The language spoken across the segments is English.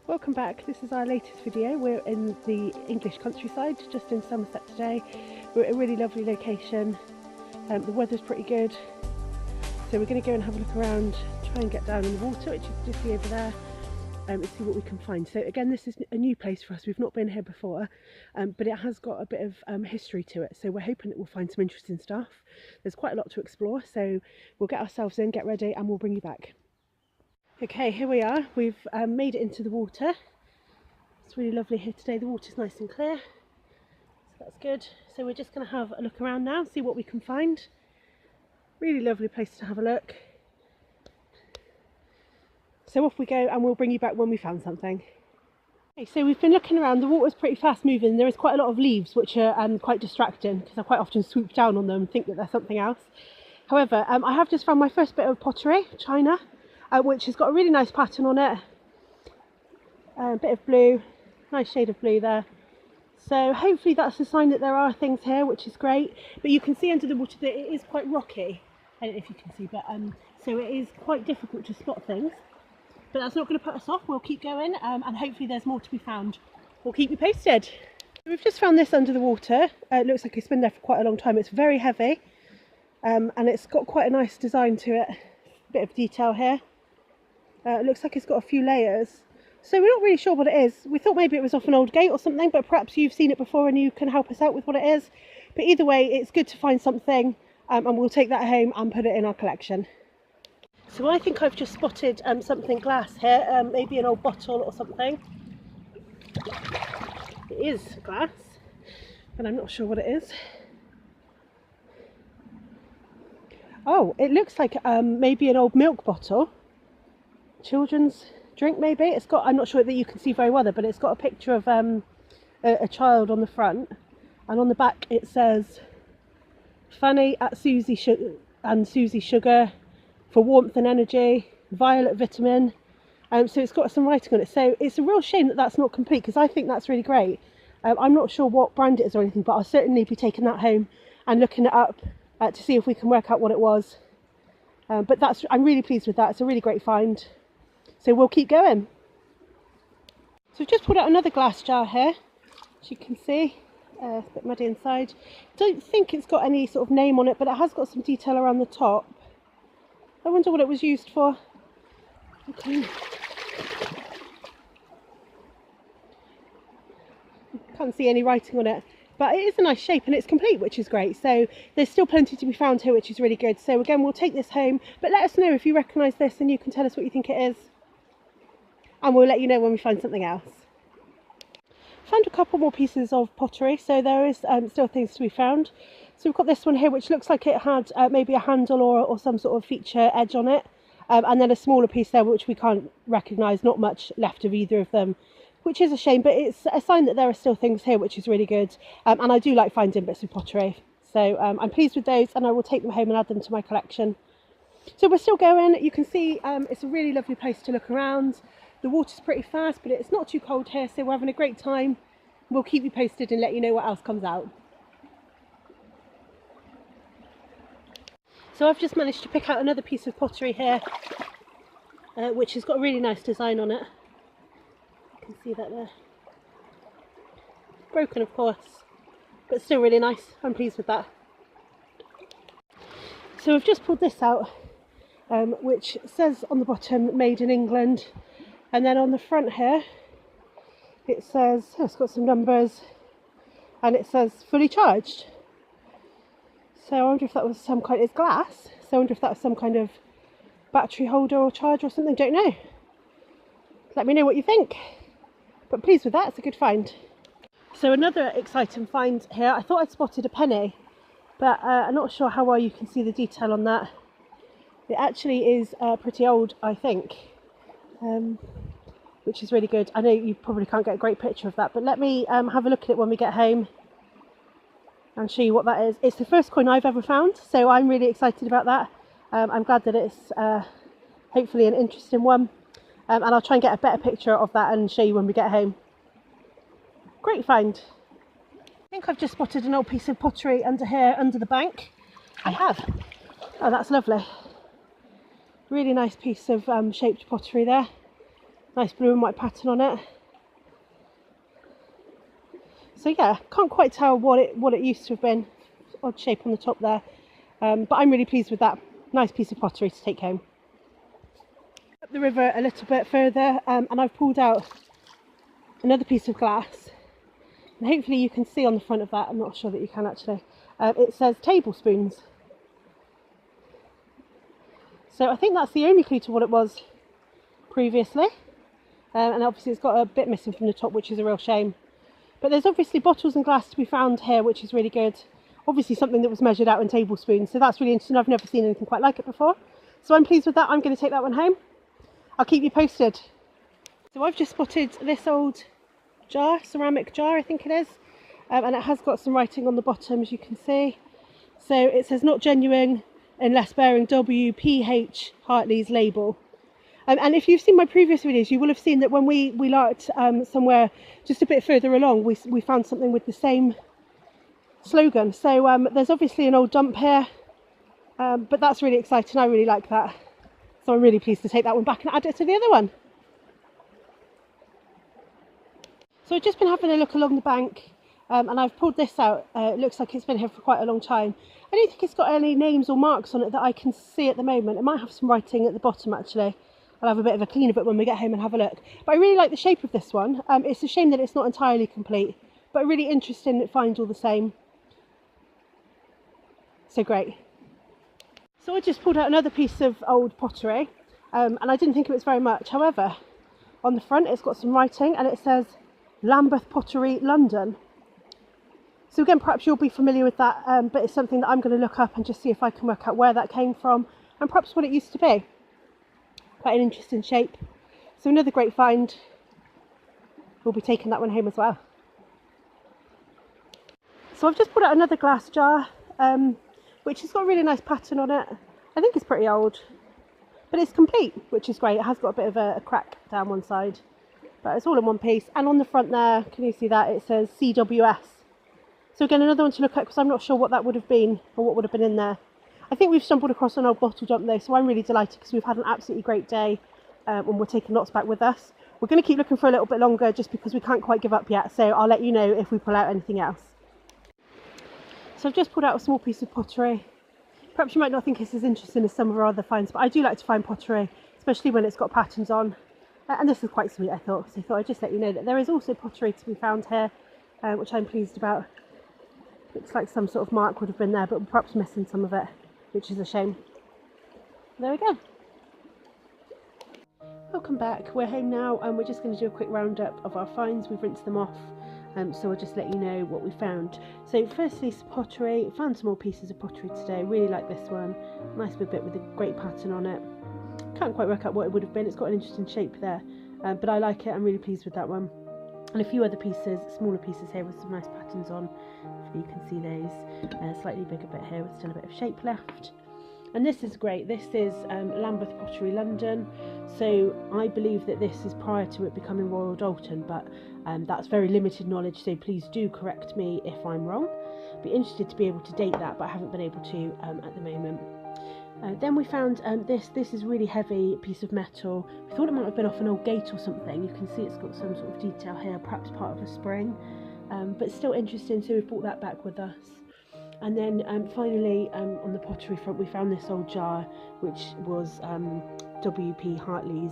Welcome back. This is our latest video. We're in the English countryside, just in Somerset today. We're at a really lovely location. The weather's pretty good, so we're going to go and have a look around, try and get down in the water, which you can just see over there, and see what we can find. So again, this is a new place for us. We've not been here before, but it has got a bit of history to it, so we're hoping that we'll find some interesting stuff. There's quite a lot to explore, so we'll get ourselves in, get ready, and we'll bring you back. Okay, here we are. We've made it into the water. It's really lovely here today. The water's nice and clear, so that's good. So we're just going to have a look around now, see what we can find. Really lovely place to have a look. So off we go, and we'll bring you back when we found something. Okay, so we've been looking around. The water's pretty fast moving. There is quite a lot of leaves, which are quite distracting, because I quite often swoop down on them and think that they're something else. However, I have just found my first bit of pottery, china, which has got a really nice pattern on it. A bit of blue, nice shade of blue there. So hopefully that's a sign that there are things here, which is great. But you can see under the water that it is quite rocky. I don't know if you can see, but so it is quite difficult to spot things. But that's not going to put us off. We'll keep going, and hopefully there's more to be found. We'll keep you posted. We've just found this under the water. It looks like it's been there for quite a long time. It's very heavy, and it's got quite a nice design to it. Bit of detail here. It looks like it's got a few layers. So we're not really sure what it is. We thought maybe it was off an old gate or something, but perhaps you've seen it before and you can help us out with what it is. But either way, it's good to find something, and we'll take that home and put it in our collection. So I think I've just spotted something glass here, maybe an old bottle or something. It is glass, but I'm not sure what it is. Oh, it looks like maybe an old milk bottle. Children's drink maybe. It's got, I'm not sure that you can see very well there, but it's got a picture of a child on the front, and on the back it says Fanny at Susie Sugar for warmth and energy, violet vitamin. So it's got some writing on it, so it's a real shame that that's not complete, because I think that's really great. I'm not sure what brand it is or anything, but I'll certainly be taking that home and looking it up to see if we can work out what it was. But I'm really pleased with that. It's a really great find. So we'll keep going. So we've just pulled out another glass jar here, as you can see. It's a bit muddy inside. Don't think it's got any sort of name on it, but it has got some detail around the top. I wonder what it was used for. Okay. Can't see any writing on it, but it is a nice shape and it's complete, which is great. So there's still plenty to be found here, which is really good. So again, we'll take this home, but let us know if you recognise this, and you can tell us what you think it is, and we'll let you know when we find something else. Found a couple more pieces of pottery, so there is still things to be found. So we've got this one here, which looks like it had maybe a handle or some sort of feature edge on it, and then a smaller piece there which we can't recognise. Not much left of either of them, which is a shame, but it's a sign that there are still things here, which is really good. And I do like finding bits of pottery, so I'm pleased with those, and I will take them home and add them to my collection. So we're still going. You can see it's a really lovely place to look around. The water's pretty fast, but it's not too cold here, so we're having a great time. We'll keep you posted and let you know what else comes out. So I've just managed to pick out another piece of pottery here, which has got a really nice design on it. You can see that there. Broken, of course, but still really nice. I'm pleased with that. So I've just pulled this out, which says on the bottom made in England, and then on the front here it says, it's got some numbers, and it says fully charged. So I wonder if that was some kind, it's glass, so I wonder if that was some kind of battery holder or charger or something. Don't know. Let me know what you think. But pleased with that, it's a good find. So another exciting find here. I thought I'd spotted a penny, but I'm not sure how well you can see the detail on that. It actually is pretty old, I think, which is really good. I know you probably can't get a great picture of that, but let me have a look at it when we get home and show you what that is. It's the first coin I've ever found, so I'm really excited about that. I'm glad that it's hopefully an interesting one. And I'll try and get a better picture of that and show you when we get home. Great find. I think I've just spotted an old piece of pottery under here, under the bank. I have. Oh, that's lovely. Really nice piece of shaped pottery there. Nice blue and white pattern on it. So yeah, can't quite tell what it used to have been. Odd shape on the top there, but I'm really pleased with that. Nice piece of pottery to take home. Up the river a little bit further, and I've pulled out another piece of glass, and hopefully you can see on the front of that. I'm not sure that you can actually. It says tablespoons. So I think that's the only clue to what it was previously, and obviously it's got a bit missing from the top, which is a real shame. But there's obviously bottles and glass to be found here, which is really good. Obviously something that was measured out in tablespoons, so that's really interesting. I've never seen anything quite like it before. So I'm pleased with that. I'm going to take that one home. I'll keep you posted. So I've just spotted this old jar, ceramic jar I think it is, and it has got some writing on the bottom, as you can see. So it says not genuine unless bearing WPH Hartley's label. And if you've seen my previous videos, you will have seen that when we larked somewhere just a bit further along, we found something with the same slogan. So there's obviously an old dump here, but that's really exciting. I really like that. So I'm really pleased to take that one back and add it to the other one. So I've just been having a look along the bank, and I've pulled this out. It looks like it's been here for quite a long time. I don't think it's got any names or marks on it that I can see at the moment. It might have some writing at the bottom actually. I'll have a bit of a clean of it when we get home and have a look. But I really like the shape of this one. It's a shame that it's not entirely complete, but really interesting find all the same. So great. So I just pulled out another piece of old pottery, and I didn't think it was very much. However, on the front it's got some writing and it says Lambeth Pottery, London. So again, perhaps you'll be familiar with that, but it's something that I'm going to look up and just see if I can work out where that came from and perhaps what it used to be. Quite an interesting shape. So another great find. We'll be taking that one home as well. So I've just put out another glass jar, which has got a really nice pattern on it. I think it's pretty old, but it's complete, which is great. It has got a bit of a crack down one side, but it's all in one piece. And on the front there, can you see that? It says CWS. So again, another one to look at because I'm not sure what that would have been or what would have been in there. I think we've stumbled across an old bottle dump though, so I'm really delighted because we've had an absolutely great day and we're taking lots back with us. We're going to keep looking for a little bit longer just because we can't quite give up yet, so I'll let you know if we pull out anything else. So I've just pulled out a small piece of pottery. Perhaps you might not think it's as interesting as some of our other finds, but I do like to find pottery, especially when it's got patterns on. And this is quite sweet, I thought, so I thought I'd just let you know that there is also pottery to be found here, which I'm pleased about. Looks like some sort of mark would have been there, but we're perhaps missing some of it, which is a shame. There we go. Welcome back. We're home now and we're just going to do a quick roundup of our finds. We've rinsed them off, so I'll just let you know what we found. So firstly, some pottery. Found some more pieces of pottery today. Really like this one. Nice big bit with a great pattern on it. Can't quite work out what it would have been. It's got an interesting shape there, but I like it. I'm really pleased with that one. And a few other pieces, smaller pieces here with some nice patterns on. You can see those. Slightly bigger bit here with still a bit of shape left. And this is great. This is Lambeth Pottery, London. So I believe that this is prior to it becoming Royal Doulton, but that's very limited knowledge, so please do correct me if I'm wrong. Be interested to be able to date that, but I haven't been able to at the moment. Then we found this is really heavy piece of metal. We thought it might have been off an old gate or something. You can see it's got some sort of detail here, perhaps part of a spring, but still interesting, so we've brought that back with us. And then finally on the pottery front we found this old jar which was W.P. Hartley's,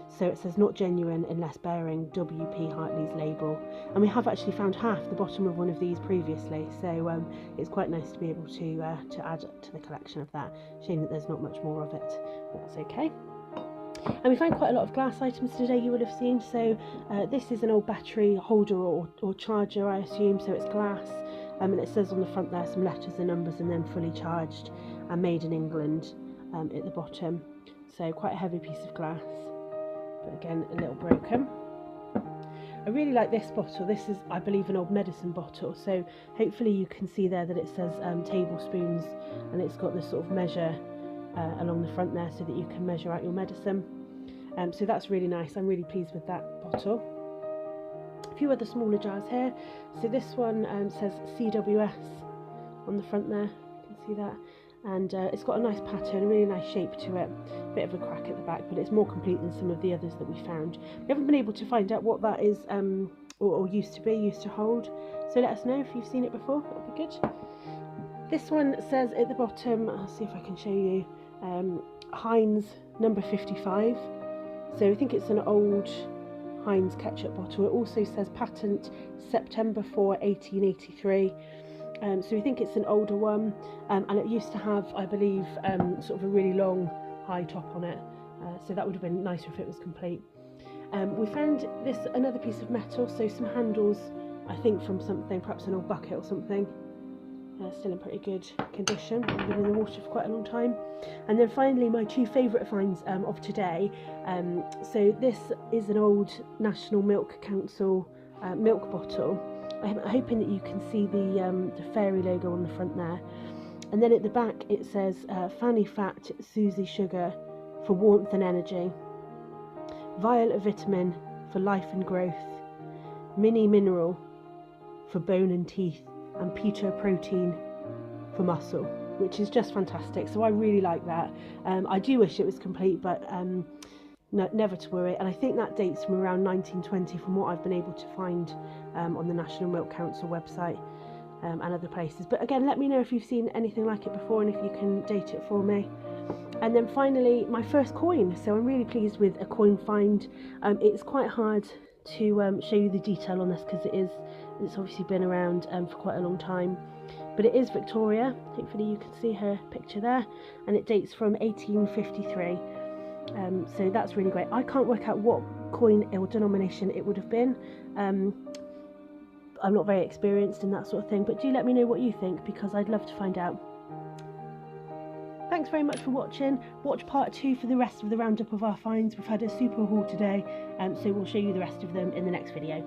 so it says not genuine unless bearing W.P. Hartley's label, and we have actually found half the bottom of one of these previously, so it's quite nice to be able to add to the collection of that. Shame that there's not much more of it, but that's okay. And we found quite a lot of glass items today, you would have seen. So this is an old battery holder or charger, I assume, so it's glass. And it says on the front there some letters and numbers and then fully charged and made in England at the bottom. So quite a heavy piece of glass, but again a little broken. I really like this bottle. This is, I believe, an old medicine bottle, so hopefully you can see there that it says tablespoons, and it's got this sort of measure along the front there so that you can measure out your medicine. So that's really nice. I'm really pleased with that bottle. A few other smaller jars here. So this one says CWS on the front there, you can see that. and it's got a nice pattern, a really nice shape to it. Bit of a crack at the back, but it's more complete than some of the others that we found. We haven't been able to find out what that is, or used to hold, so let us know if you've seen it before. That'd be good. This one says at the bottom, I'll see if I can show you, Heinz number 55. So I think it's an old Heinz ketchup bottle. It also says patent September 4, 1883. So we think it's an older one, and it used to have, I believe, sort of a really long high top on it, so that would have been nicer if it was complete. We found another piece of metal, so some handles, I think from something, perhaps an old bucket or something. Still in pretty good condition, been in the water for quite a long time. And then finally, my two favourite finds of today. So this is an old National Milk Council milk bottle. I'm hoping that you can see the fairy logo on the front there. And then at the back it says Fanny Fat, Susie Sugar for warmth and energy, Violet Vitamin for life and growth, Mini Mineral for bone and teeth, and Peter Protein for muscle, which is just fantastic. So I really like that. I do wish it was complete, but no, never to worry. And I think that dates from around 1920 from what I've been able to find on the National Milk Council website and other places. But again, let me know if you've seen anything like it before and if you can date it for me. And then finally, my first coin. So I'm really pleased with a coin find. It's quite hard to show you the detail on this because it's obviously been around for quite a long time, but it is Victoria. Hopefully you can see her picture there, and it dates from 1853. So that's really great. I can't work out what coin or denomination it would have been. I'm not very experienced in that sort of thing, but do let me know what you think, because I'd love to find out. Thanks very much for watching. Watch part 2 for the rest of the roundup of our finds. We've had a super haul today, so we'll show you the rest of them in the next video.